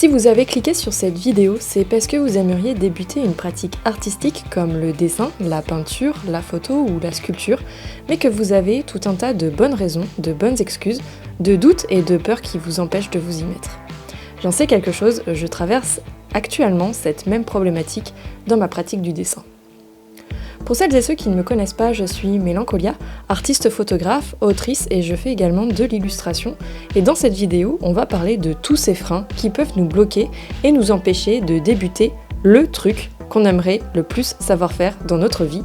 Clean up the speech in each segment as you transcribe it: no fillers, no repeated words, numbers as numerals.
Si vous avez cliqué sur cette vidéo, c'est parce que vous aimeriez débuter une pratique artistique comme le dessin, la peinture, la photo ou la sculpture, mais que vous avez tout un tas de bonnes raisons, de bonnes excuses, de doutes et de peurs qui vous empêchent de vous y mettre. J'en sais quelque chose, je traverse actuellement cette même problématique dans ma pratique du dessin. Pour celles et ceux qui ne me connaissent pas, je suis Mélancolia, artiste photographe, autrice et je fais également de l'illustration. Et dans cette vidéo, on va parler de tous ces freins qui peuvent nous bloquer et nous empêcher de débuter le truc qu'on aimerait le plus savoir faire dans notre vie.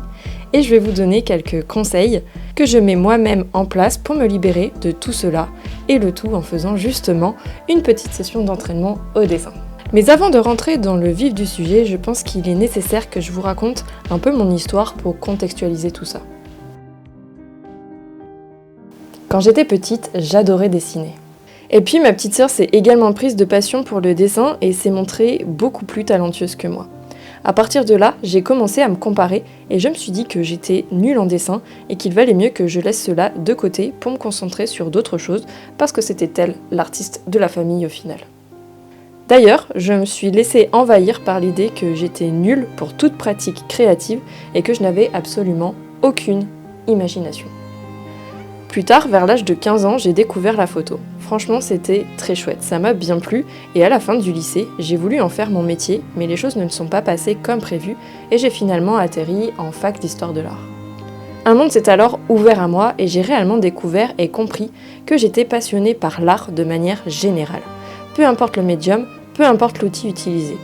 Et je vais vous donner quelques conseils que je mets moi-même en place pour me libérer de tout cela, et le tout en faisant justement une petite session d'entraînement au dessin. Mais avant de rentrer dans le vif du sujet, je pense qu'il est nécessaire que je vous raconte un peu mon histoire pour contextualiser tout ça. Quand j'étais petite, j'adorais dessiner. Et puis ma petite sœur s'est également prise de passion pour le dessin et s'est montrée beaucoup plus talentueuse que moi. À partir de là, j'ai commencé à me comparer et je me suis dit que j'étais nulle en dessin et qu'il valait mieux que je laisse cela de côté pour me concentrer sur d'autres choses parce que c'était elle, l'artiste de la famille au final. D'ailleurs, je me suis laissée envahir par l'idée que j'étais nulle pour toute pratique créative et que je n'avais absolument aucune imagination. Plus tard, vers l'âge de 15 ans, j'ai découvert la photo. Franchement, c'était très chouette, ça m'a bien plu et à la fin du lycée, j'ai voulu en faire mon métier, mais les choses ne sont pas passées comme prévu et j'ai finalement atterri en fac d'histoire de l'art. Un monde s'est alors ouvert à moi et j'ai réellement découvert et compris que j'étais passionnée par l'art de manière générale. Peu importe le médium, peu importe l'outil utilisé.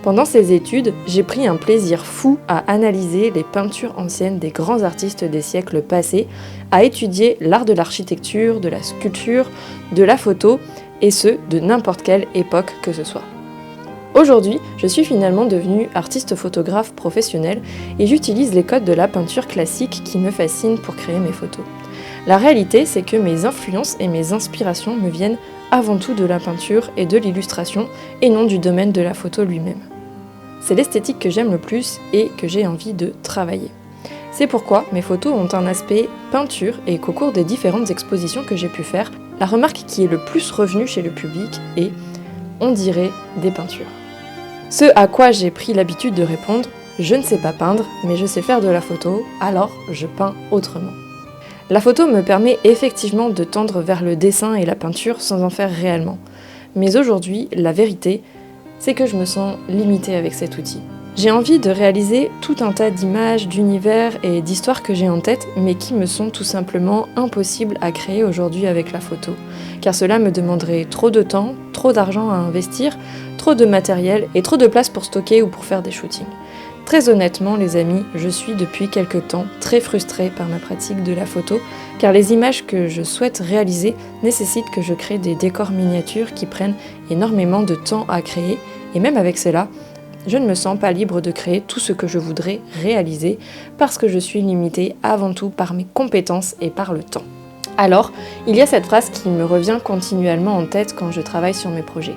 Pendant ces études, j'ai pris un plaisir fou à analyser les peintures anciennes des grands artistes des siècles passés, à étudier l'art de l'architecture, de la sculpture, de la photo, et ce, de n'importe quelle époque que ce soit. Aujourd'hui, je suis finalement devenue artiste photographe professionnelle et j'utilise les codes de la peinture classique qui me fascinent pour créer mes photos. La réalité, c'est que mes influences et mes inspirations me viennent avant tout de la peinture et de l'illustration et non du domaine de la photo lui-même. C'est l'esthétique que j'aime le plus et que j'ai envie de travailler. C'est pourquoi mes photos ont un aspect peinture et qu'au cours des différentes expositions que j'ai pu faire, la remarque qui est le plus revenue chez le public est « on dirait des peintures ». Ce à quoi j'ai pris l'habitude de répondre « je ne sais pas peindre, mais je sais faire de la photo, alors je peins autrement ». La photo me permet effectivement de tendre vers le dessin et la peinture sans en faire réellement. Mais aujourd'hui, la vérité, c'est que je me sens limitée avec cet outil. J'ai envie de réaliser tout un tas d'images, d'univers et d'histoires que j'ai en tête, mais qui me sont tout simplement impossibles à créer aujourd'hui avec la photo. Car cela me demanderait trop de temps, trop d'argent à investir, trop de matériel et trop de place pour stocker ou pour faire des shootings. Très honnêtement les amis, je suis depuis quelque temps très frustrée par ma pratique de la photo car les images que je souhaite réaliser nécessitent que je crée des décors miniatures qui prennent énormément de temps à créer et même avec cela, je ne me sens pas libre de créer tout ce que je voudrais réaliser parce que je suis limitée avant tout par mes compétences et par le temps. Alors, il y a cette phrase qui me revient continuellement en tête quand je travaille sur mes projets.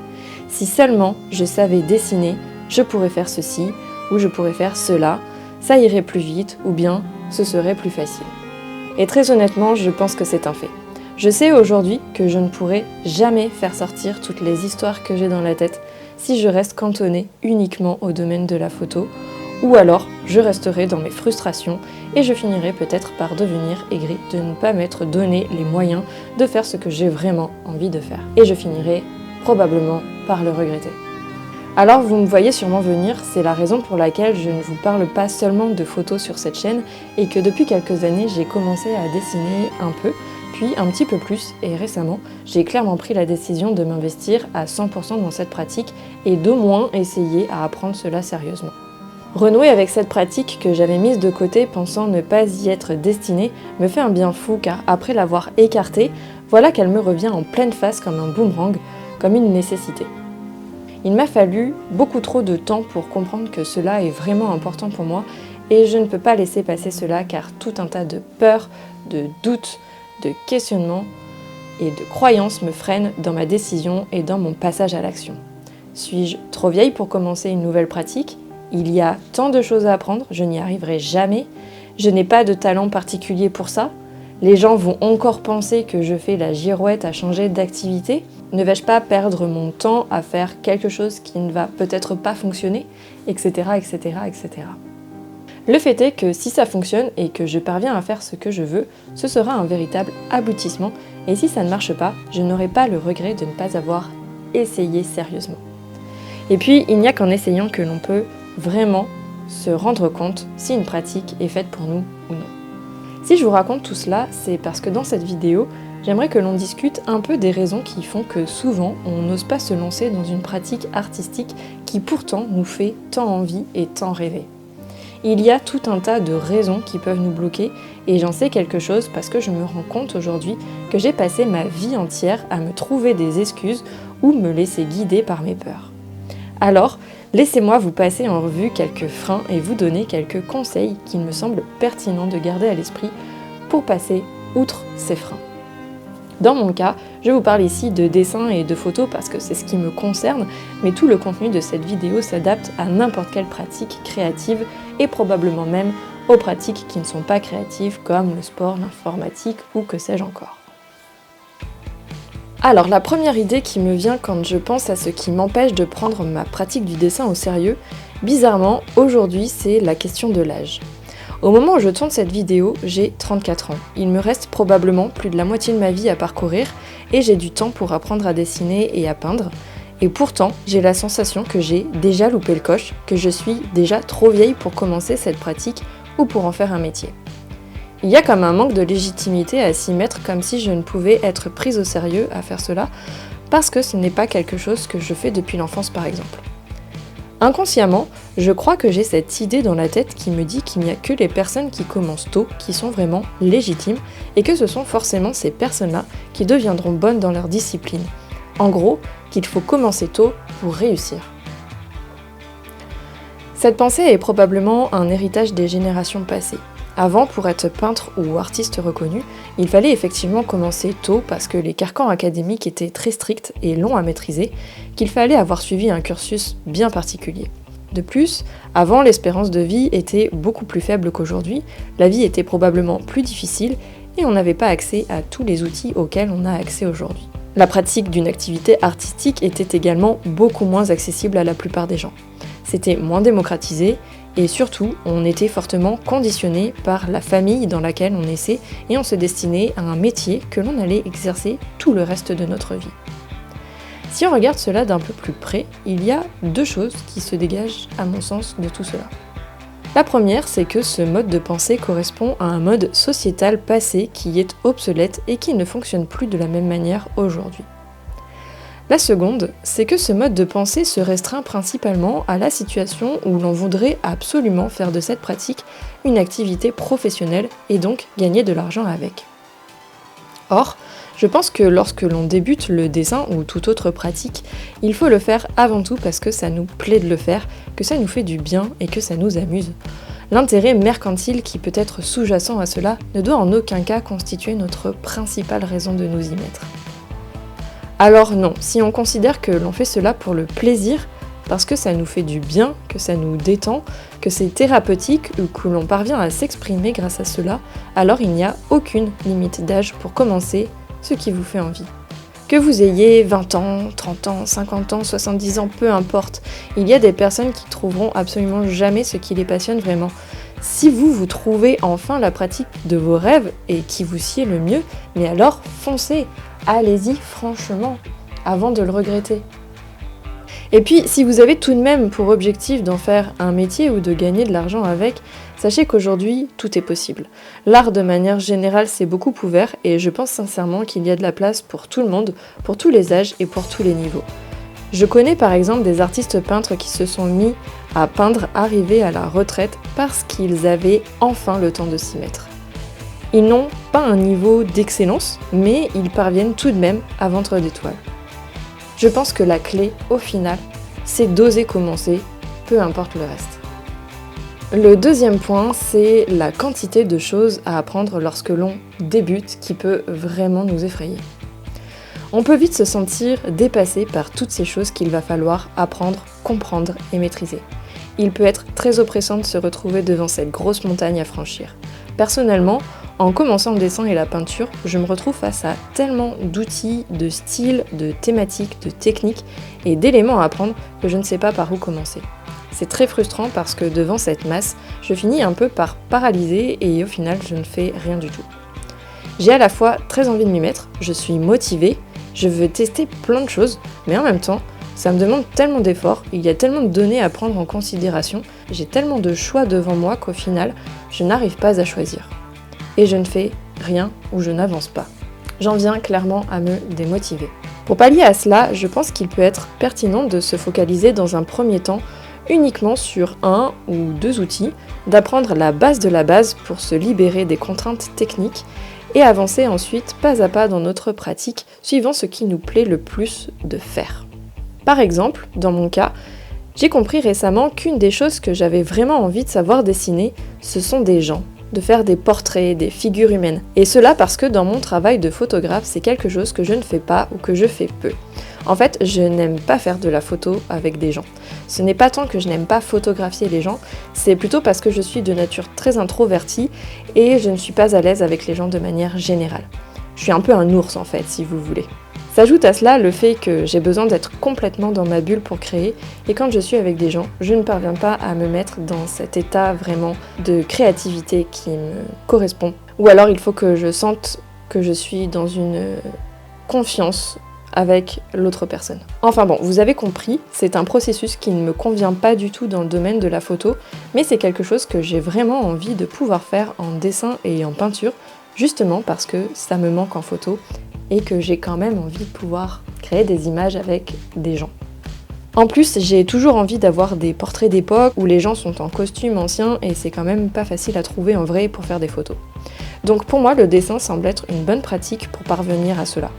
Si seulement je savais dessiner, je pourrais faire ceci, ou je pourrais faire cela, ça irait plus vite, ou bien ce serait plus facile. Et très honnêtement, je pense que c'est un fait. Je sais aujourd'hui que je ne pourrai jamais faire sortir toutes les histoires que j'ai dans la tête si je reste cantonnée uniquement au domaine de la photo, ou alors je resterai dans mes frustrations et je finirai peut-être par devenir aigrie de ne pas m'être donné les moyens de faire ce que j'ai vraiment envie de faire. Et je finirai probablement par le regretter. Alors vous me voyez sûrement venir, c'est la raison pour laquelle je ne vous parle pas seulement de photos sur cette chaîne et que depuis quelques années j'ai commencé à dessiner un peu, puis un petit peu plus et récemment j'ai clairement pris la décision de m'investir à 100% dans cette pratique et d'au moins essayer à apprendre cela sérieusement. Renouer avec cette pratique que j'avais mise de côté pensant ne pas y être destinée me fait un bien fou car après l'avoir écartée, voilà qu'elle me revient en pleine face comme un boomerang, comme une nécessité. Il m'a fallu beaucoup trop de temps pour comprendre que cela est vraiment important pour moi et je ne peux pas laisser passer cela car tout un tas de peurs, de doutes, de questionnements et de croyances me freinent dans ma décision et dans mon passage à l'action. Suis-je trop vieille pour commencer une nouvelle pratique ? Il y a tant de choses à apprendre, je n'y arriverai jamais. Je n'ai pas de talent particulier pour ça. Les gens vont encore penser que je fais la girouette à changer d'activité? Ne vais-je pas perdre mon temps à faire quelque chose qui ne va peut-être pas fonctionner? Etc, etc, etc. Le fait est que si ça fonctionne et que je parviens à faire ce que je veux, ce sera un véritable aboutissement, et si ça ne marche pas, je n'aurai pas le regret de ne pas avoir essayé sérieusement. Et puis, il n'y a qu'en essayant que l'on peut vraiment se rendre compte si une pratique est faite pour nous ou non. Si je vous raconte tout cela, c'est parce que dans cette vidéo, j'aimerais que l'on discute un peu des raisons qui font que souvent on n'ose pas se lancer dans une pratique artistique qui pourtant nous fait tant envie et tant rêver. Il y a tout un tas de raisons qui peuvent nous bloquer et j'en sais quelque chose parce que je me rends compte aujourd'hui que j'ai passé ma vie entière à me trouver des excuses ou me laisser guider par mes peurs. Alors, laissez-moi vous passer en revue quelques freins et vous donner quelques conseils qu'il me semble pertinent de garder à l'esprit pour passer outre ces freins. Dans mon cas, je vous parle ici de dessins et de photos parce que c'est ce qui me concerne, mais tout le contenu de cette vidéo s'adapte à n'importe quelle pratique créative et probablement même aux pratiques qui ne sont pas créatives comme le sport, l'informatique ou que sais-je encore. Alors la première idée qui me vient quand je pense à ce qui m'empêche de prendre ma pratique du dessin au sérieux, bizarrement, aujourd'hui c'est la question de l'âge. Au moment où je tourne cette vidéo, j'ai 34 ans. Il me reste probablement plus de la moitié de ma vie à parcourir et j'ai du temps pour apprendre à dessiner et à peindre. Et pourtant, j'ai la sensation que j'ai déjà loupé le coche, que je suis déjà trop vieille pour commencer cette pratique ou pour en faire un métier. Il y a comme un manque de légitimité à s'y mettre, comme si je ne pouvais être prise au sérieux à faire cela, parce que ce n'est pas quelque chose que je fais depuis l'enfance par exemple. Inconsciemment, je crois que j'ai cette idée dans la tête qui me dit qu'il n'y a que les personnes qui commencent tôt qui sont vraiment légitimes et que ce sont forcément ces personnes-là qui deviendront bonnes dans leur discipline. En gros, qu'il faut commencer tôt pour réussir. Cette pensée est probablement un héritage des générations passées. Avant, pour être peintre ou artiste reconnu, il fallait effectivement commencer tôt parce que les carcans académiques étaient très stricts et longs à maîtriser, qu'il fallait avoir suivi un cursus bien particulier. De plus, avant, l'espérance de vie était beaucoup plus faible qu'aujourd'hui, la vie était probablement plus difficile et on n'avait pas accès à tous les outils auxquels on a accès aujourd'hui. La pratique d'une activité artistique était également beaucoup moins accessible à la plupart des gens. C'était moins démocratisé et surtout, on était fortement conditionné par la famille dans laquelle on naissait et on se destinait à un métier que l'on allait exercer tout le reste de notre vie. Si on regarde cela d'un peu plus près, il y a deux choses qui se dégagent à mon sens de tout cela. La première, c'est que ce mode de pensée correspond à un mode sociétal passé qui est obsolète et qui ne fonctionne plus de la même manière aujourd'hui. La seconde, c'est que ce mode de pensée se restreint principalement à la situation où l'on voudrait absolument faire de cette pratique une activité professionnelle et donc gagner de l'argent avec. Or, je pense que lorsque l'on débute le dessin ou toute autre pratique, il faut le faire avant tout parce que ça nous plaît de le faire, que ça nous fait du bien et que ça nous amuse. L'intérêt mercantile qui peut être sous-jacent à cela ne doit en aucun cas constituer notre principale raison de nous y mettre. Alors non, si on considère que l'on fait cela pour le plaisir, parce que ça nous fait du bien, que ça nous détend, que c'est thérapeutique ou que l'on parvient à s'exprimer grâce à cela, alors il n'y a aucune limite d'âge pour commencer ce qui vous fait envie. Que vous ayez 20 ans, 30 ans, 50 ans, 70 ans, peu importe, il y a des personnes qui trouveront absolument jamais ce qui les passionne vraiment. Si vous trouvez enfin la pratique de vos rêves et qui vous sied le mieux, mais alors foncez, allez-y franchement, avant de le regretter. Et puis, si vous avez tout de même pour objectif d'en faire un métier ou de gagner de l'argent avec, sachez qu'aujourd'hui, tout est possible. L'art de manière générale s'est beaucoup ouvert et je pense sincèrement qu'il y a de la place pour tout le monde, pour tous les âges et pour tous les niveaux. Je connais par exemple des artistes peintres qui se sont mis à peindre arrivés à la retraite parce qu'ils avaient enfin le temps de s'y mettre. Ils n'ont pas un niveau d'excellence, mais ils parviennent tout de même à vendre des toiles. Je pense que la clé, au final, c'est d'oser commencer, peu importe le reste. Le deuxième point, c'est la quantité de choses à apprendre lorsque l'on débute qui peut vraiment nous effrayer. On peut vite se sentir dépassé par toutes ces choses qu'il va falloir apprendre, comprendre et maîtriser. Il peut être très oppressant de se retrouver devant cette grosse montagne à franchir. Personnellement, En commençant le dessin et la peinture, je me retrouve face à tellement d'outils, de styles, de thématiques, de techniques et d'éléments à apprendre que je ne sais pas par où commencer. C'est très frustrant parce que devant cette masse, je finis un peu par paralyser et au final je ne fais rien du tout. J'ai à la fois très envie de m'y mettre, je suis motivée, je veux tester plein de choses, mais en même temps, ça me demande tellement d'efforts, il y a tellement de données à prendre en considération, j'ai tellement de choix devant moi qu'au final, je n'arrive pas à choisir. Et je ne fais rien ou je n'avance pas. J'en viens clairement à me démotiver. Pour pallier à cela, je pense qu'il peut être pertinent de se focaliser dans un premier temps uniquement sur un ou deux outils, d'apprendre la base de la base pour se libérer des contraintes techniques et avancer ensuite pas à pas dans notre pratique suivant ce qui nous plaît le plus de faire. Par exemple, dans mon cas, j'ai compris récemment qu'une des choses que j'avais vraiment envie de savoir dessiner, ce sont des gens, de faire des portraits, des figures humaines. Et cela parce que dans mon travail de photographe, c'est quelque chose que je ne fais pas ou que je fais peu. En fait, je n'aime pas faire de la photo avec des gens. Ce n'est pas tant que je n'aime pas photographier les gens, c'est plutôt parce que je suis de nature très introvertie et je ne suis pas à l'aise avec les gens de manière générale. Je suis un peu un ours en fait, si vous voulez. S'ajoute à cela le fait que j'ai besoin d'être complètement dans ma bulle pour créer, et quand je suis avec des gens, je ne parviens pas à me mettre dans cet état vraiment de créativité qui me correspond. Ou alors il faut que je sente que je suis dans une confiance avec l'autre personne. Enfin bon, vous avez compris, c'est un processus qui ne me convient pas du tout dans le domaine de la photo, mais c'est quelque chose que j'ai vraiment envie de pouvoir faire en dessin et en peinture, justement parce que ça me manque en photo et que j'ai quand même envie de pouvoir créer des images avec des gens. En plus, j'ai toujours envie d'avoir des portraits d'époque où les gens sont en costume ancien et c'est quand même pas facile à trouver en vrai pour faire des photos. Donc pour moi, le dessin semble être une bonne pratique pour parvenir à cela.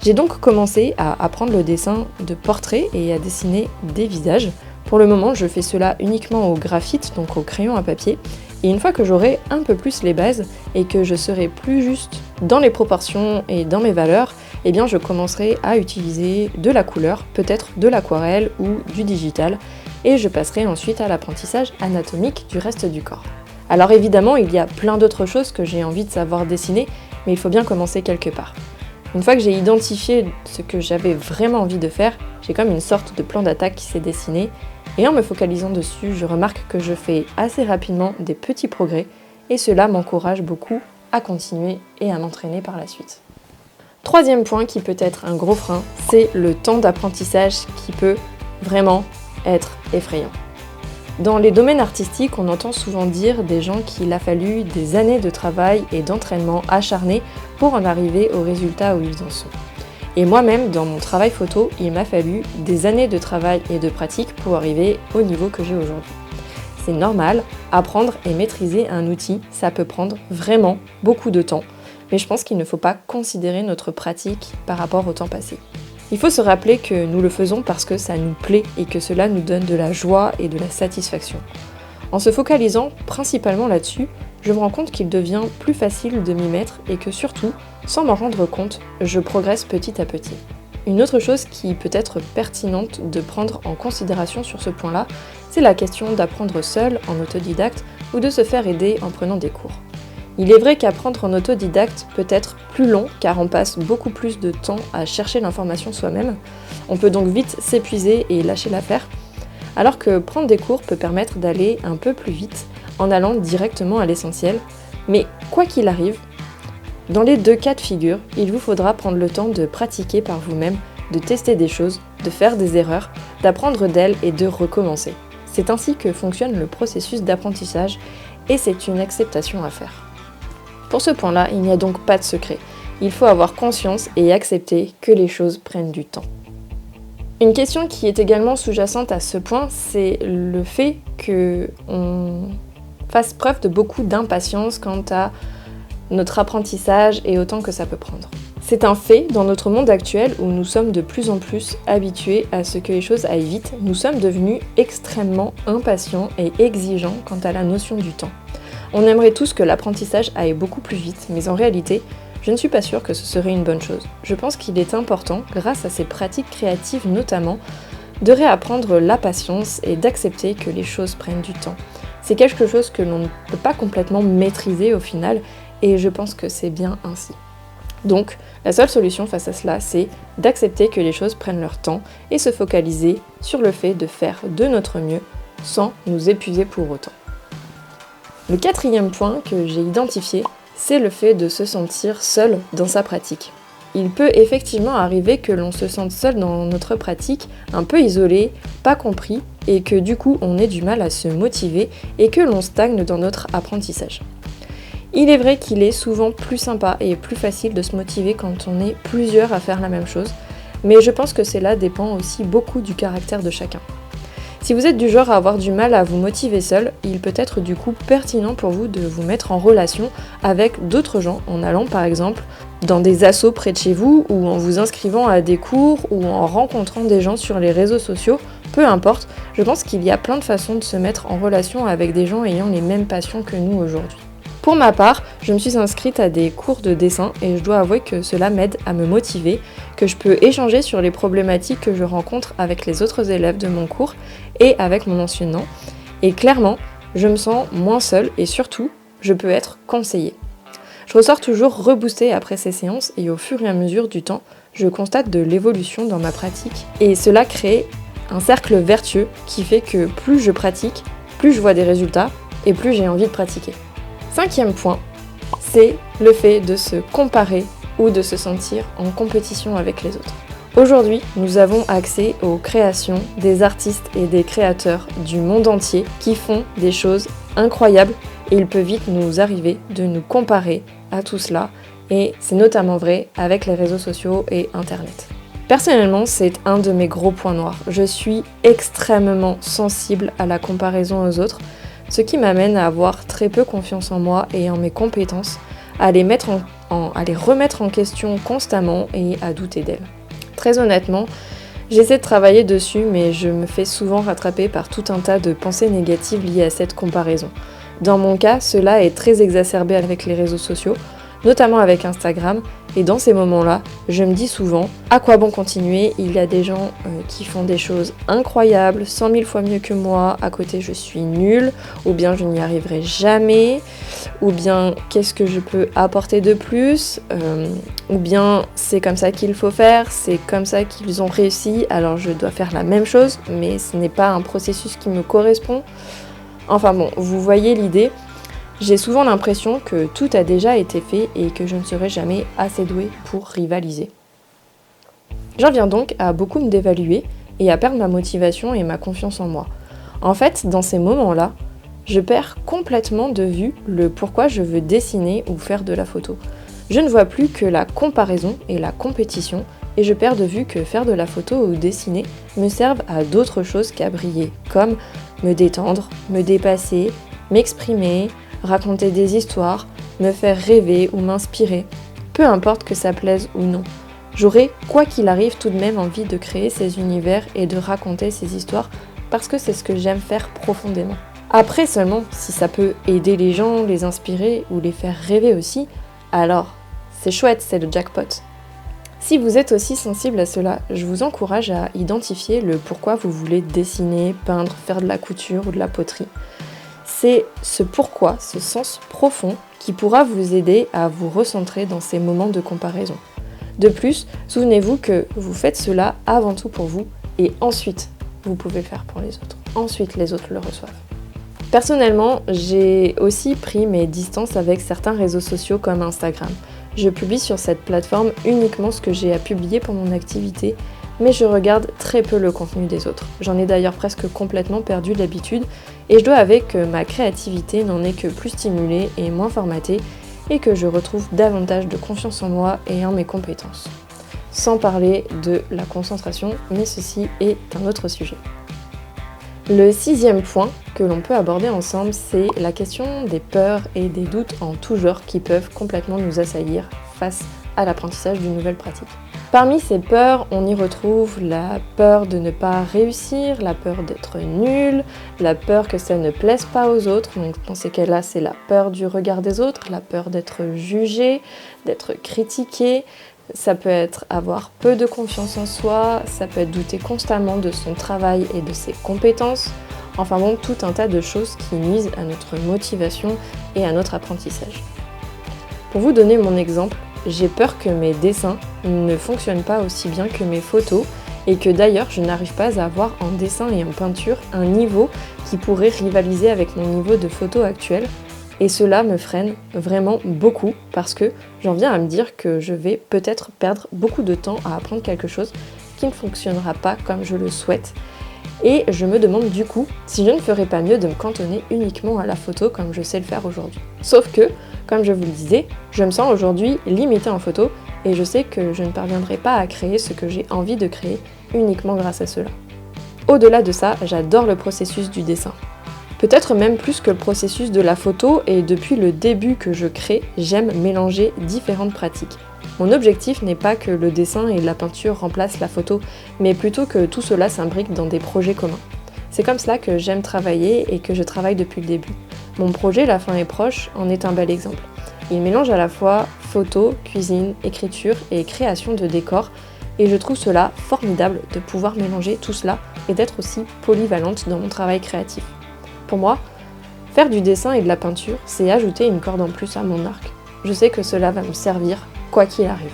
J'ai donc commencé à apprendre le dessin de portraits et à dessiner des visages. Pour le moment, je fais cela uniquement au graphite, donc au crayon à papier. Et une fois que j'aurai un peu plus les bases et que je serai plus juste dans les proportions et dans mes valeurs, eh bien je commencerai à utiliser de la couleur, peut-être de l'aquarelle ou du digital, et je passerai ensuite à l'apprentissage anatomique du reste du corps. Alors évidemment, il y a plein d'autres choses que j'ai envie de savoir dessiner, mais il faut bien commencer quelque part. Une fois que j'ai identifié ce que j'avais vraiment envie de faire, j'ai comme une sorte de plan d'attaque qui s'est dessiné, et en me focalisant dessus, je remarque que je fais assez rapidement des petits progrès, et cela m'encourage beaucoup à continuer et à m'entraîner par la suite. Troisième point qui peut être un gros frein, c'est le temps d'apprentissage qui peut vraiment être effrayant. Dans les domaines artistiques, on entend souvent dire des gens qu'il a fallu des années de travail et d'entraînement acharné pour en arriver au résultat où ils en sont. Et moi-même, dans mon travail photo, il m'a fallu des années de travail et de pratique pour arriver au niveau que j'ai aujourd'hui. C'est normal, apprendre et maîtriser un outil, ça peut prendre vraiment beaucoup de temps, mais je pense qu'il ne faut pas considérer notre pratique par rapport au temps passé. Il faut se rappeler que nous le faisons parce que ça nous plaît et que cela nous donne de la joie et de la satisfaction. En se focalisant principalement là-dessus, je me rends compte qu'il devient plus facile de m'y mettre et que surtout, sans m'en rendre compte, je progresse petit à petit. Une autre chose qui peut être pertinente de prendre en considération sur ce point-là, c'est la question d'apprendre seul, en autodidacte, ou de se faire aider en prenant des cours. Il est vrai qu'apprendre en autodidacte peut être plus long car on passe beaucoup plus de temps à chercher l'information soi-même. On peut donc vite s'épuiser et lâcher l'affaire, alors que prendre des cours peut permettre d'aller un peu plus vite en allant directement à l'essentiel. Mais quoi qu'il arrive, dans les deux cas de figure, il vous faudra prendre le temps de pratiquer par vous-même, de tester des choses, de faire des erreurs, d'apprendre d'elles et de recommencer. C'est ainsi que fonctionne le processus d'apprentissage et c'est une acceptation à faire. Pour ce point-là, il n'y a donc pas de secret. Il faut avoir conscience et accepter que les choses prennent du temps. Une question qui est également sous-jacente à ce point, c'est le fait qu'on fasse preuve de beaucoup d'impatience quant à notre apprentissage et au temps que ça peut prendre. C'est un fait dans notre monde actuel où nous sommes de plus en plus habitués à ce que les choses aillent vite. Nous sommes devenus extrêmement impatients et exigeants quant à la notion du temps. On aimerait tous que l'apprentissage aille beaucoup plus vite, mais en réalité, je ne suis pas sûre que ce serait une bonne chose. Je pense qu'il est important, grâce à ces pratiques créatives notamment, de réapprendre la patience et d'accepter que les choses prennent du temps. C'est quelque chose que l'on ne peut pas complètement maîtriser au final, et je pense que c'est bien ainsi. Donc, la seule solution face à cela, c'est d'accepter que les choses prennent leur temps et se focaliser sur le fait de faire de notre mieux sans nous épuiser pour autant. Le quatrième point que j'ai identifié, c'est le fait de se sentir seul dans sa pratique. Il peut effectivement arriver que l'on se sente seul dans notre pratique, un peu isolé, pas compris, et que du coup on ait du mal à se motiver et que l'on stagne dans notre apprentissage. Il est vrai qu'il est souvent plus sympa et plus facile de se motiver quand on est plusieurs à faire la même chose, mais je pense que cela dépend aussi beaucoup du caractère de chacun. Si vous êtes du genre à avoir du mal à vous motiver seul, il peut être du coup pertinent pour vous de vous mettre en relation avec d'autres gens en allant par exemple dans des assos près de chez vous ou en vous inscrivant à des cours ou en rencontrant des gens sur les réseaux sociaux, peu importe, je pense qu'il y a plein de façons de se mettre en relation avec des gens ayant les mêmes passions que nous aujourd'hui. Pour ma part, je me suis inscrite à des cours de dessin et je dois avouer que cela m'aide à me motiver, que je peux échanger sur les problématiques que je rencontre avec les autres élèves de mon cours et avec mon enseignant. Et clairement, je me sens moins seule et surtout, je peux être conseillée. Je ressors toujours reboostée après ces séances et au fur et à mesure du temps, je constate de l'évolution dans ma pratique et cela crée un cercle vertueux qui fait que plus je pratique, plus je vois des résultats et plus j'ai envie de pratiquer. Cinquième point, c'est le fait de se comparer ou de se sentir en compétition avec les autres. Aujourd'hui, nous avons accès aux créations des artistes et des créateurs du monde entier qui font des choses incroyables et il peut vite nous arriver de nous comparer à tout cela et c'est notamment vrai avec les réseaux sociaux et Internet. Personnellement, c'est un de mes gros points noirs. Je suis extrêmement sensible à la comparaison aux autres, ce qui m'amène à avoir très peu confiance en moi et en mes compétences, à les remettre en question constamment et à douter d'elles. Très honnêtement, j'essaie de travailler dessus, mais je me fais souvent rattraper par tout un tas de pensées négatives liées à cette comparaison. Dans mon cas, cela est très exacerbé avec les réseaux sociaux, notamment avec Instagram, et dans ces moments-là, je me dis souvent, à quoi bon continuer? Il y a des gens qui font des choses incroyables, 100 000 fois mieux que moi, à côté je suis nulle, ou bien je n'y arriverai jamais, ou bien qu'est-ce que je peux apporter de plus, ou bien c'est comme ça qu'il faut faire, c'est comme ça qu'ils ont réussi, alors je dois faire la même chose, mais ce n'est pas un processus qui me correspond. Enfin bon, vous voyez l'idée. J'ai souvent l'impression que tout a déjà été fait et que je ne serai jamais assez douée pour rivaliser. J'en viens donc à beaucoup me dévaluer et à perdre ma motivation et ma confiance en moi. En fait, dans ces moments-là, je perds complètement de vue le pourquoi je veux dessiner ou faire de la photo. Je ne vois plus que la comparaison et la compétition et je perds de vue que faire de la photo ou dessiner me servent à d'autres choses qu'à briller, comme me détendre, me dépasser, m'exprimer, raconter des histoires, me faire rêver ou m'inspirer, peu importe que ça plaise ou non. J'aurai, quoi qu'il arrive, tout de même envie de créer ces univers et de raconter ces histoires parce que c'est ce que j'aime faire profondément. Après seulement, si ça peut aider les gens, les inspirer ou les faire rêver aussi, alors c'est chouette, c'est le jackpot. Si vous êtes aussi sensible à cela, je vous encourage à identifier le pourquoi vous voulez dessiner, peindre, faire de la couture ou de la poterie. C'est ce pourquoi, ce sens profond qui pourra vous aider à vous recentrer dans ces moments de comparaison. De plus, souvenez-vous que vous faites cela avant tout pour vous et ensuite vous pouvez le faire pour les autres. Ensuite les autres le reçoivent. Personnellement, j'ai aussi pris mes distances avec certains réseaux sociaux comme Instagram. Je publie sur cette plateforme uniquement ce que j'ai à publier pour mon activité, mais je regarde très peu le contenu des autres. J'en ai d'ailleurs presque complètement perdu l'habitude et je dois avouer que ma créativité n'en est que plus stimulée et moins formatée et que je retrouve davantage de confiance en moi et en mes compétences. Sans parler de la concentration, mais ceci est un autre sujet. Le sixième point que l'on peut aborder ensemble, c'est la question des peurs et des doutes en tout genre qui peuvent complètement nous assaillir face à l'apprentissage d'une nouvelle pratique. Parmi ces peurs, on y retrouve la peur de ne pas réussir, la peur d'être nul, la peur que ça ne plaise pas aux autres. Donc dans ces cas-là, c'est la peur du regard des autres, la peur d'être jugé, d'être critiqué. Ça peut être avoir peu de confiance en soi, ça peut être douter constamment de son travail et de ses compétences. Enfin bon, tout un tas de choses qui nuisent à notre motivation et à notre apprentissage. Pour vous donner mon exemple, j'ai peur que mes dessins ne fonctionnent pas aussi bien que mes photos et que d'ailleurs je n'arrive pas à avoir en dessin et en peinture un niveau qui pourrait rivaliser avec mon niveau de photo actuel. Et cela me freine vraiment beaucoup parce que j'en viens à me dire que je vais peut-être perdre beaucoup de temps à apprendre quelque chose qui ne fonctionnera pas comme je le souhaite. Et je me demande du coup si je ne ferais pas mieux de me cantonner uniquement à la photo comme je sais le faire aujourd'hui. Sauf que, comme je vous le disais, je me sens aujourd'hui limitée en photo et je sais que je ne parviendrai pas à créer ce que j'ai envie de créer uniquement grâce à cela. Au-delà de ça, j'adore le processus du dessin. Peut-être même plus que le processus de la photo, et depuis le début que je crée, j'aime mélanger différentes pratiques. Mon objectif n'est pas que le dessin et la peinture remplacent la photo, mais plutôt que tout cela s'imbrique dans des projets communs. C'est comme cela que j'aime travailler et que je travaille depuis le début. Mon projet La fin est proche en est un bel exemple. Il mélange à la fois photo, cuisine, écriture et création de décors, et je trouve cela formidable de pouvoir mélanger tout cela et d'être aussi polyvalente dans mon travail créatif. Pour moi, faire du dessin et de la peinture, c'est ajouter une corde en plus à mon arc. Je sais que cela va me servir, quoi qu'il arrive.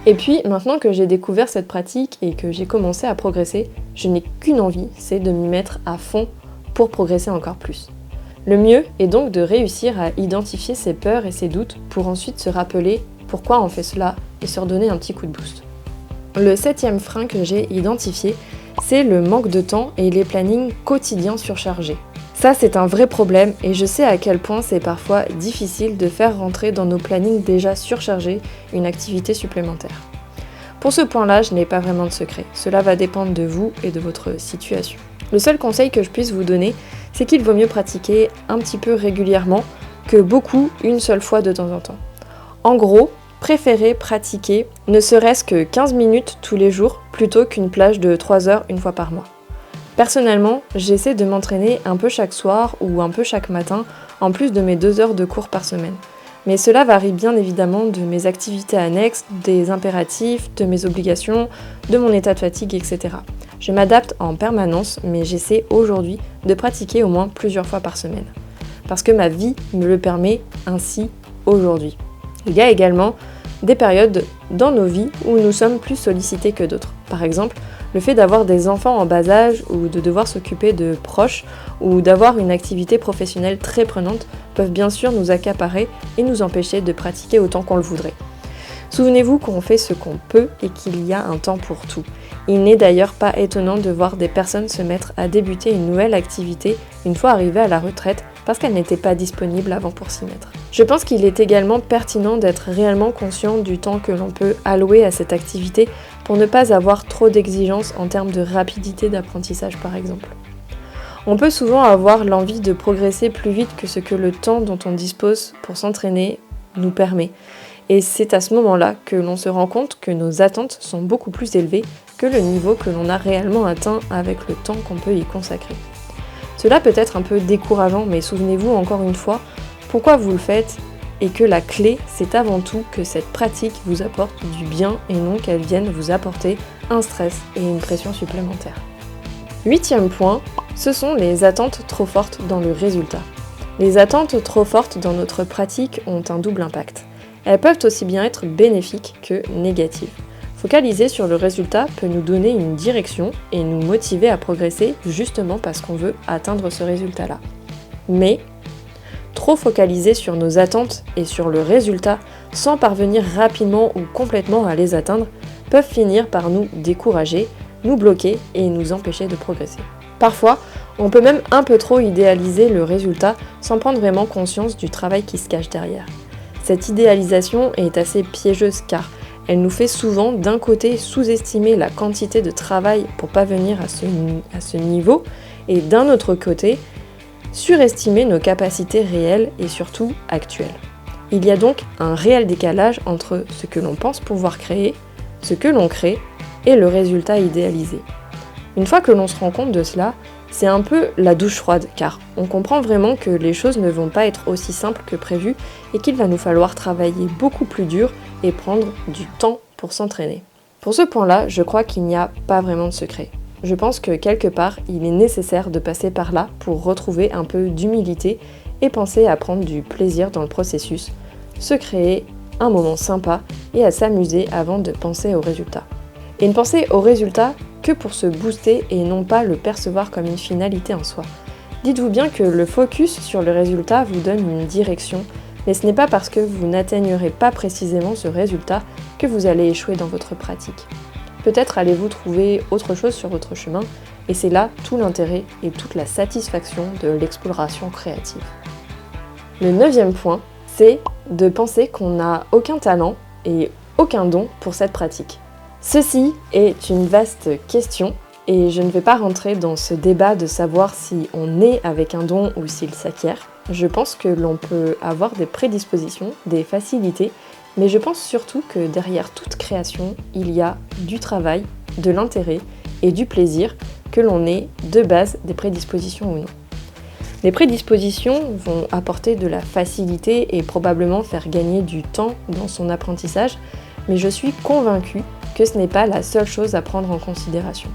Et puis, maintenant que j'ai découvert cette pratique et que j'ai commencé à progresser, je n'ai qu'une envie, c'est de m'y mettre à fond pour progresser encore plus. Le mieux est donc de réussir à identifier ses peurs et ses doutes pour ensuite se rappeler pourquoi on fait cela et se redonner un petit coup de boost. Le 7e frein que j'ai identifié, c'est le manque de temps et les plannings quotidiens surchargés. Ça, c'est un vrai problème et je sais à quel point c'est parfois difficile de faire rentrer dans nos plannings déjà surchargés une activité supplémentaire. Pour ce point-là, je n'ai pas vraiment de secret. Cela va dépendre de vous et de votre situation. Le seul conseil que je puisse vous donner, c'est qu'il vaut mieux pratiquer un petit peu régulièrement que beaucoup une seule fois de temps en temps. En gros, préférez pratiquer ne serait-ce que 15 minutes tous les jours plutôt qu'une plage de 3 heures une fois par mois. Personnellement, j'essaie de m'entraîner un peu chaque soir ou un peu chaque matin, en plus de mes 2 heures de cours par semaine. Mais cela varie bien évidemment de mes activités annexes, des impératifs, de mes obligations, de mon état de fatigue, etc. Je m'adapte en permanence, mais j'essaie aujourd'hui de pratiquer au moins plusieurs fois par semaine. Parce que ma vie me le permet ainsi aujourd'hui. Il y a également des périodes dans nos vies où nous sommes plus sollicités que d'autres. Par exemple, le fait d'avoir des enfants en bas âge ou de devoir s'occuper de proches ou d'avoir une activité professionnelle très prenante peuvent bien sûr nous accaparer et nous empêcher de pratiquer autant qu'on le voudrait. Souvenez-vous qu'on fait ce qu'on peut et qu'il y a un temps pour tout. Il n'est d'ailleurs pas étonnant de voir des personnes se mettre à débuter une nouvelle activité une fois arrivées à la retraite parce qu'elles n'étaient pas disponibles avant pour s'y mettre. Je pense qu'il est également pertinent d'être réellement conscient du temps que l'on peut allouer à cette activité pour ne pas avoir trop d'exigences en termes de rapidité d'apprentissage par exemple. On peut souvent avoir l'envie de progresser plus vite que ce que le temps dont on dispose pour s'entraîner nous permet. Et c'est à ce moment-là que l'on se rend compte que nos attentes sont beaucoup plus élevées que le niveau que l'on a réellement atteint avec le temps qu'on peut y consacrer. Cela peut être un peu décourageant, mais souvenez-vous encore une fois pourquoi vous le faites et que la clé, c'est avant tout que cette pratique vous apporte du bien et non qu'elle vienne vous apporter un stress et une pression supplémentaire. 8e point, ce sont les attentes trop fortes dans le résultat. Les attentes trop fortes dans notre pratique ont un double impact. Elles peuvent aussi bien être bénéfiques que négatives. Focaliser sur le résultat peut nous donner une direction et nous motiver à progresser justement parce qu'on veut atteindre ce résultat-là. Mais trop focaliser sur nos attentes et sur le résultat sans parvenir rapidement ou complètement à les atteindre peuvent finir par nous décourager, nous bloquer et nous empêcher de progresser. Parfois, on peut même un peu trop idéaliser le résultat sans prendre vraiment conscience du travail qui se cache derrière. Cette idéalisation est assez piégeuse car elle nous fait souvent d'un côté sous-estimer la quantité de travail pour parvenir à ce niveau et d'un autre côté surestimer nos capacités réelles et surtout actuelles. Il y a donc un réel décalage entre ce que l'on pense pouvoir créer, ce que l'on crée et le résultat idéalisé. Une fois que l'on se rend compte de cela, c'est un peu la douche froide car on comprend vraiment que les choses ne vont pas être aussi simples que prévu et qu'il va nous falloir travailler beaucoup plus dur et prendre du temps pour s'entraîner. Pour ce point-là, je crois qu'il n'y a pas vraiment de secret. Je pense que quelque part, il est nécessaire de passer par là pour retrouver un peu d'humilité et penser à prendre du plaisir dans le processus, se créer un moment sympa et à s'amuser avant de penser au résultat. Et ne penser au résultat que pour se booster et non pas le percevoir comme une finalité en soi. Dites-vous bien que le focus sur le résultat vous donne une direction, mais ce n'est pas parce que vous n'atteignerez pas précisément ce résultat que vous allez échouer dans votre pratique. Peut-être allez-vous trouver autre chose sur votre chemin, et c'est là tout l'intérêt et toute la satisfaction de l'exploration créative. Le 9e point, c'est de penser qu'on n'a aucun talent et aucun don pour cette pratique. Ceci est une vaste question et je ne vais pas rentrer dans ce débat de savoir si on naît avec un don ou s'il s'acquiert. Je pense que l'on peut avoir des prédispositions, des facilités, mais je pense surtout que derrière toute création, il y a du travail, de l'intérêt et du plaisir, que l'on ait de base des prédispositions ou non. Les prédispositions vont apporter de la facilité et probablement faire gagner du temps dans son apprentissage, mais je suis convaincue que ce n'est pas la seule chose à prendre en considération.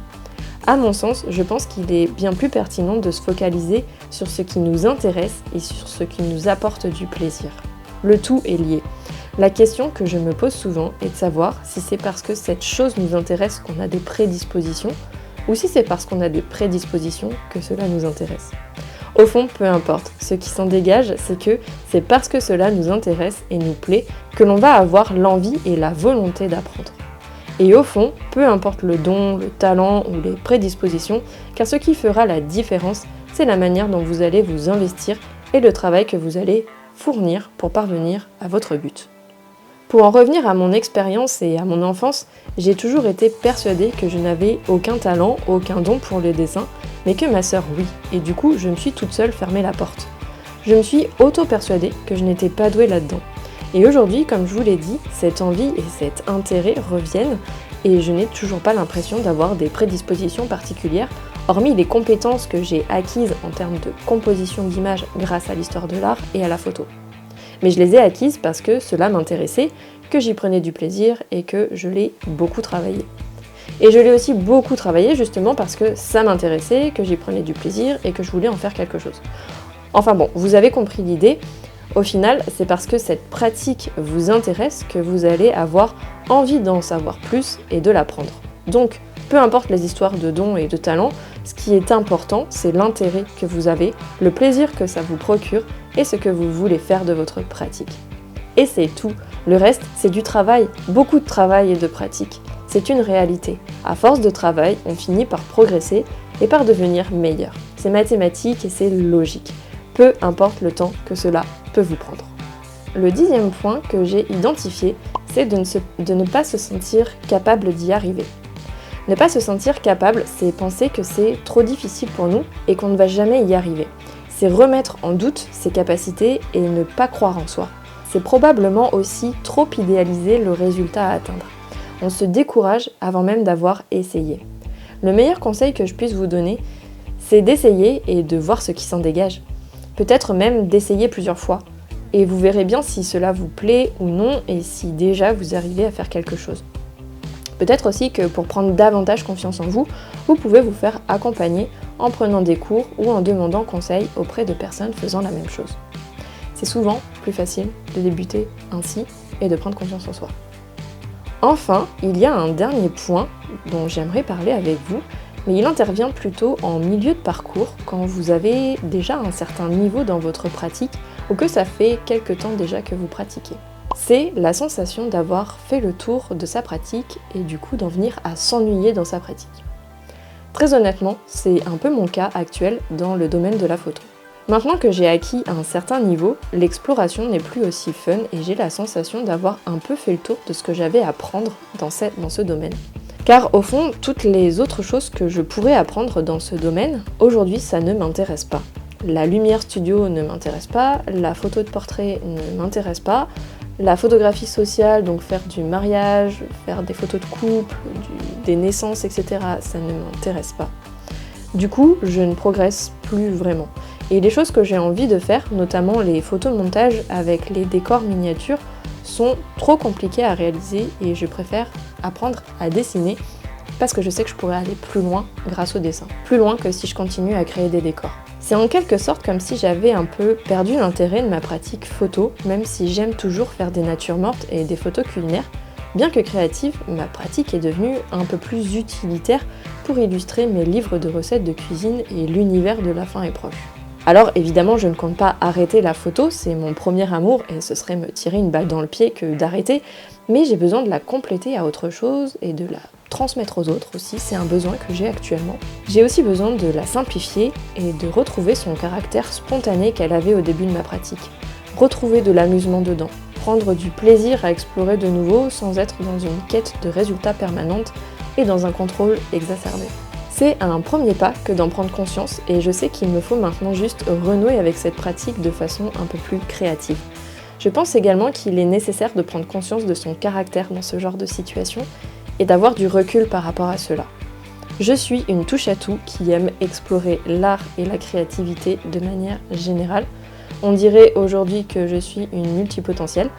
À mon sens, je pense qu'il est bien plus pertinent de se focaliser sur ce qui nous intéresse et sur ce qui nous apporte du plaisir. Le tout est lié. La question que je me pose souvent est de savoir si c'est parce que cette chose nous intéresse qu'on a des prédispositions ou si c'est parce qu'on a des prédispositions que cela nous intéresse. Au fond, peu importe. Ce qui s'en dégage, c'est que c'est parce que cela nous intéresse et nous plaît que l'on va avoir l'envie et la volonté d'apprendre. Et au fond, peu importe le don, le talent ou les prédispositions, car ce qui fera la différence, c'est la manière dont vous allez vous investir et le travail que vous allez fournir pour parvenir à votre but. Pour en revenir à mon expérience et à mon enfance, j'ai toujours été persuadée que je n'avais aucun talent, aucun don pour le dessin, mais que ma sœur oui, et du coup je me suis toute seule fermé la porte. Je me suis auto-persuadée que je n'étais pas douée là-dedans. Et aujourd'hui, comme je vous l'ai dit, cette envie et cet intérêt reviennent, et je n'ai toujours pas l'impression d'avoir des prédispositions particulières, hormis les compétences que j'ai acquises en termes de composition d'images grâce à l'histoire de l'art et à la photo. Mais je les ai acquises parce que cela m'intéressait, que j'y prenais du plaisir et que je l'ai beaucoup travaillé. Et je l'ai aussi beaucoup travaillé justement parce que ça m'intéressait, que j'y prenais du plaisir et que je voulais en faire quelque chose. Enfin bon, vous avez compris l'idée. Au final, c'est parce que cette pratique vous intéresse que vous allez avoir envie d'en savoir plus et de l'apprendre. Donc, peu importe les histoires de dons et de talents, ce qui est important, c'est l'intérêt que vous avez, le plaisir que ça vous procure et ce que vous voulez faire de votre pratique. Et c'est tout. Le reste, c'est du travail, beaucoup de travail et de pratique. C'est une réalité. À force de travail, on finit par progresser et par devenir meilleur. C'est mathématique et c'est logique. Peu importe le temps que cela peut vous prendre. Le 10e point que j'ai identifié, c'est de ne pas se sentir capable d'y arriver. Ne pas se sentir capable, c'est penser que c'est trop difficile pour nous et qu'on ne va jamais y arriver. C'est remettre en doute ses capacités et ne pas croire en soi. C'est probablement aussi trop idéaliser le résultat à atteindre. On se décourage avant même d'avoir essayé. Le meilleur conseil que je puisse vous donner, c'est d'essayer et de voir ce qui s'en dégage. Peut-être même d'essayer plusieurs fois. Et vous verrez bien si cela vous plaît ou non et si déjà vous arrivez à faire quelque chose. Peut-être aussi que pour prendre davantage confiance en vous, vous pouvez vous faire accompagner en prenant des cours ou en demandant conseil auprès de personnes faisant la même chose. C'est souvent plus facile de débuter ainsi et de prendre confiance en soi. Enfin, il y a un dernier point dont j'aimerais parler avec vous, mais il intervient plutôt en milieu de parcours, quand vous avez déjà un certain niveau dans votre pratique ou que ça fait quelque temps déjà que vous pratiquez. C'est la sensation d'avoir fait le tour de sa pratique et du coup d'en venir à s'ennuyer dans sa pratique. Très honnêtement, c'est un peu mon cas actuel dans le domaine de la photo. Maintenant que j'ai acquis un certain niveau, l'exploration n'est plus aussi fun et j'ai la sensation d'avoir un peu fait le tour de ce que j'avais à apprendre dans ce domaine. Car au fond, toutes les autres choses que je pourrais apprendre dans ce domaine, aujourd'hui ça ne m'intéresse pas. La lumière studio ne m'intéresse pas, la photo de portrait ne m'intéresse pas, la photographie sociale, donc faire du mariage, faire des photos de couple, des naissances, etc., ça ne m'intéresse pas. Du coup, je ne progresse plus vraiment. Et les choses que j'ai envie de faire, notamment les photomontages avec les décors miniatures, sont trop compliquées à réaliser et je préfère apprendre à dessiner parce que je sais que je pourrais aller plus loin grâce au dessin. Plus loin que si je continue à créer des décors. C'est en quelque sorte comme si j'avais un peu perdu l'intérêt de ma pratique photo, même si j'aime toujours faire des natures mortes et des photos culinaires. Bien que créative, ma pratique est devenue un peu plus utilitaire pour illustrer mes livres de recettes de cuisine et l'univers de La faim est proche. Alors évidemment, je ne compte pas arrêter la photo, c'est mon premier amour et ce serait me tirer une balle dans le pied que d'arrêter, mais j'ai besoin de la compléter à autre chose et de la transmettre aux autres aussi, c'est un besoin que j'ai actuellement. J'ai aussi besoin de la simplifier et de retrouver son caractère spontané qu'elle avait au début de ma pratique. Retrouver de l'amusement dedans, prendre du plaisir à explorer de nouveau sans être dans une quête de résultats permanente et dans un contrôle exacerbé. C'est un premier pas que d'en prendre conscience et je sais qu'il me faut maintenant juste renouer avec cette pratique de façon un peu plus créative. Je pense également qu'il est nécessaire de prendre conscience de son caractère dans ce genre de situation et d'avoir du recul par rapport à cela. Je suis une touche-à-tout qui aime explorer l'art et la créativité de manière générale. On dirait aujourd'hui que je suis une multipotentielle.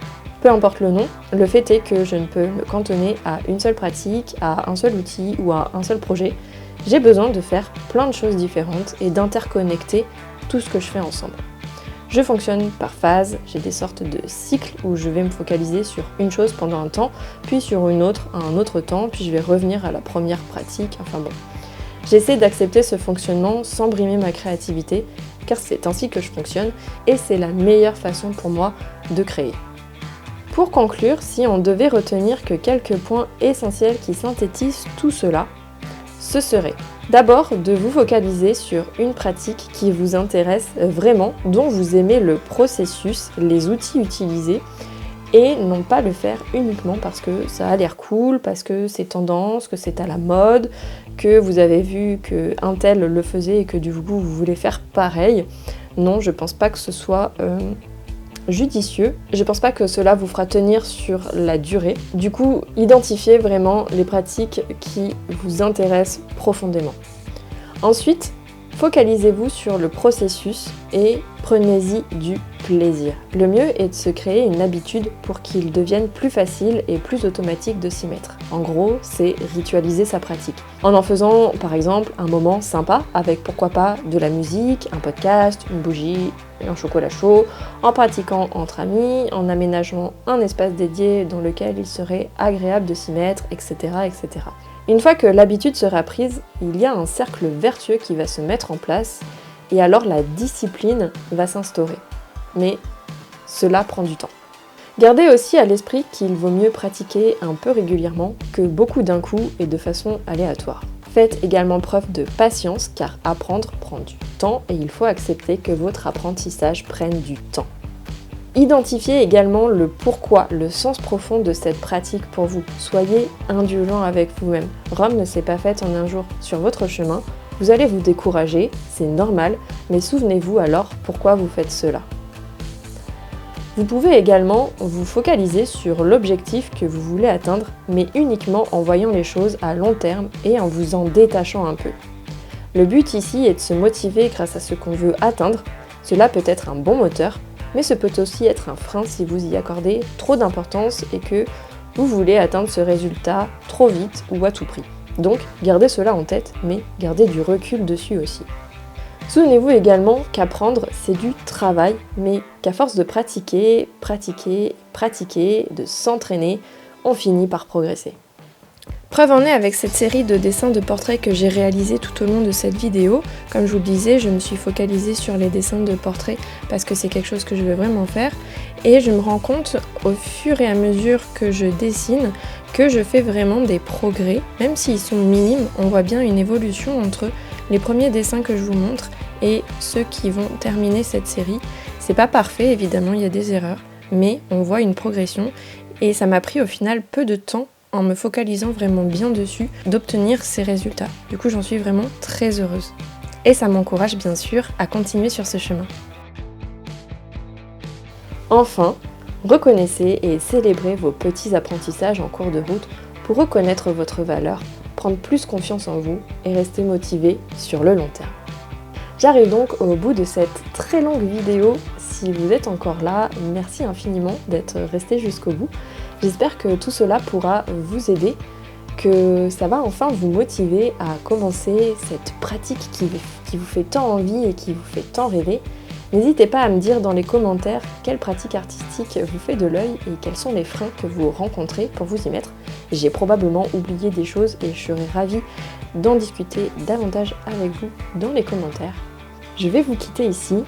Peu importe le nom, le fait est que je ne peux me cantonner à une seule pratique, à un seul outil ou à un seul projet. J'ai besoin de faire plein de choses différentes et d'interconnecter tout ce que je fais ensemble. Je fonctionne par phase, j'ai des sortes de cycles où je vais me focaliser sur une chose pendant un temps, puis sur une autre à un autre temps, puis je vais revenir à la première pratique, enfin bon. J'essaie d'accepter ce fonctionnement sans brimer ma créativité, car c'est ainsi que je fonctionne et c'est la meilleure façon pour moi de créer. Pour conclure, si on devait retenir que quelques points essentiels qui synthétisent tout cela, ce serait d'abord de vous focaliser sur une pratique qui vous intéresse vraiment, dont vous aimez le processus, les outils utilisés, et non pas le faire uniquement parce que ça a l'air cool, parce que c'est tendance, que c'est à la mode, que vous avez vu qu'un tel le faisait et que du coup vous voulez faire pareil. Non, je pense pas que ce soit judicieux. Je pense pas que cela vous fera tenir sur la durée. Du coup, identifiez vraiment les pratiques qui vous intéressent profondément. Ensuite, focalisez-vous sur le processus et prenez-y du plaisir. Le mieux est de se créer une habitude pour qu'il devienne plus facile et plus automatique de s'y mettre. En gros, c'est ritualiser sa pratique. En faisant par exemple un moment sympa avec pourquoi pas de la musique, un podcast, une bougie, un chocolat chaud, en pratiquant entre amis, en aménageant un espace dédié dans lequel il serait agréable de s'y mettre, etc., etc. Une fois que l'habitude sera prise, il y a un cercle vertueux qui va se mettre en place et alors la discipline va s'instaurer. Mais cela prend du temps. Gardez aussi à l'esprit qu'il vaut mieux pratiquer un peu régulièrement que beaucoup d'un coup et de façon aléatoire. Faites également preuve de patience car apprendre prend du temps et il faut accepter que votre apprentissage prenne du temps. Identifiez également le pourquoi, le sens profond de cette pratique pour vous. Soyez indulgent avec vous-même. Rome ne s'est pas faite en un jour. Sur votre chemin, vous allez vous décourager, c'est normal, mais souvenez-vous alors pourquoi vous faites cela. Vous pouvez également vous focaliser sur l'objectif que vous voulez atteindre, mais uniquement en voyant les choses à long terme et en vous en détachant un peu. Le but ici est de se motiver grâce à ce qu'on veut atteindre. Cela peut être un bon moteur, mais ce peut aussi être un frein si vous y accordez trop d'importance et que vous voulez atteindre ce résultat trop vite ou à tout prix. Donc, gardez cela en tête, mais gardez du recul dessus aussi. Souvenez-vous également qu'apprendre, c'est du travail, mais qu'à force de pratiquer, de s'entraîner, on finit par progresser. Preuve en est avec cette série de dessins de portraits que j'ai réalisés tout au long de cette vidéo. Comme je vous le disais, je me suis focalisée sur les dessins de portraits parce que c'est quelque chose que je veux vraiment faire. Et je me rends compte au fur et à mesure que je dessine que je fais vraiment des progrès. Même s'ils sont minimes, on voit bien une évolution entre les premiers dessins que je vous montre et ceux qui vont terminer cette série. C'est pas parfait, évidemment, il y a des erreurs, mais on voit une progression et ça m'a pris au final peu de temps en me focalisant vraiment bien dessus, d'obtenir ces résultats. Du coup, j'en suis vraiment très heureuse. Et ça m'encourage bien sûr à continuer sur ce chemin. Enfin, reconnaissez et célébrez vos petits apprentissages en cours de route pour reconnaître votre valeur, prendre plus confiance en vous et rester motivé sur le long terme. J'arrive donc au bout de cette très longue vidéo. Si vous êtes encore là, merci infiniment d'être resté jusqu'au bout. J'espère que tout cela pourra vous aider, que ça va enfin vous motiver à commencer cette pratique qui vous fait tant envie et qui vous fait tant rêver. N'hésitez pas à me dire dans les commentaires quelle pratique artistique vous fait de l'œil et quels sont les freins que vous rencontrez pour vous y mettre. J'ai probablement oublié des choses et je serais ravie d'en discuter davantage avec vous dans les commentaires. Je vais vous quitter ici.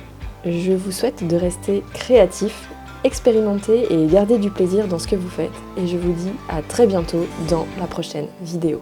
Je vous souhaite de rester créatif, expérimenter et garder du plaisir dans ce que vous faites. Et je vous dis à très bientôt dans la prochaine vidéo.